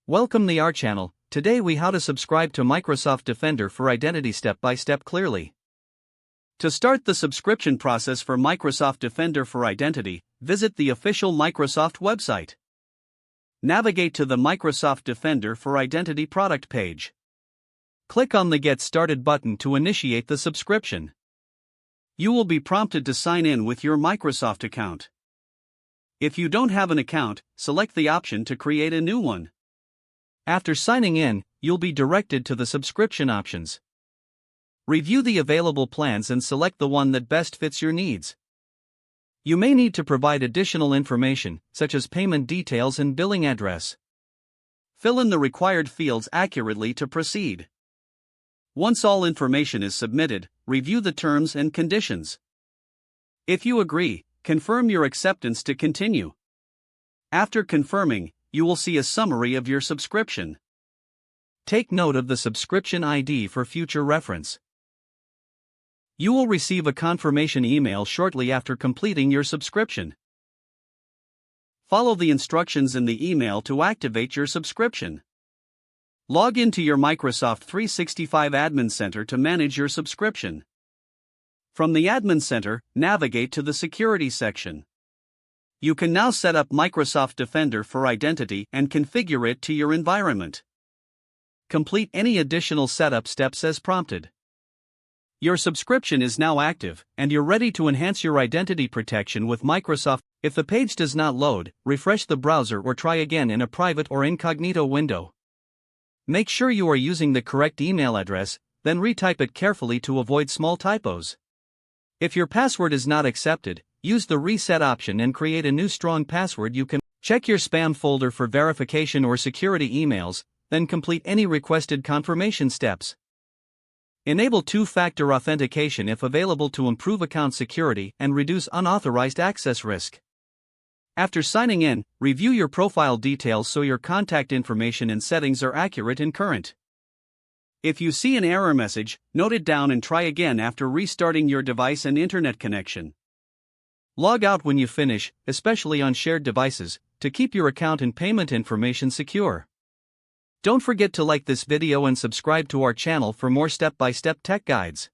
Welcome to our channel. Today we how to subscribe to Microsoft Defender for Identity step by step clearly. To start the subscription process for Microsoft Defender for Identity, visit the official Microsoft website. Navigate to the Microsoft Defender for Identity product page. Click on the Get Started button to initiate the subscription. You will be prompted to sign in with your Microsoft account. If you don't have an account, select the option to create a new one. After signing in, you'll be directed to the subscription options. Review the available plans and select the one that best fits your needs. You may need to provide additional information, such as payment details and billing address. Fill in the required fields accurately to proceed. Once all information is submitted, review the terms and conditions. If you agree, confirm your acceptance to continue. After confirming, you will see a summary of your subscription. Take note of the subscription ID for future reference. You will receive a confirmation email shortly after completing your subscription. Follow the instructions in the email to activate your subscription. Log into your Microsoft 365 Admin Center to manage your subscription. From the Admin Center, navigate to the Security section. You can now set up Microsoft Defender for Identity and configure it to your environment. Complete any additional setup steps as prompted. Your subscription is now active, and you're ready to enhance your identity protection with Microsoft. If the page does not load, refresh the browser or try again in a private or incognito window. Make sure you are using the correct email address, then retype it carefully to avoid small typos. If your password is not accepted, use the reset option and create a new strong password. You can check your spam folder for verification or security emails, then complete any requested confirmation steps. Enable two-factor authentication if available to improve account security and reduce unauthorized access risk. After signing in, review your profile details so your contact information and settings are accurate and current. If you see an error message, note it down and try again after restarting your device and internet connection. Log out when you finish, especially on shared devices, to keep your account and payment information secure. Don't forget to like this video and subscribe to our channel for more step-by-step tech guides.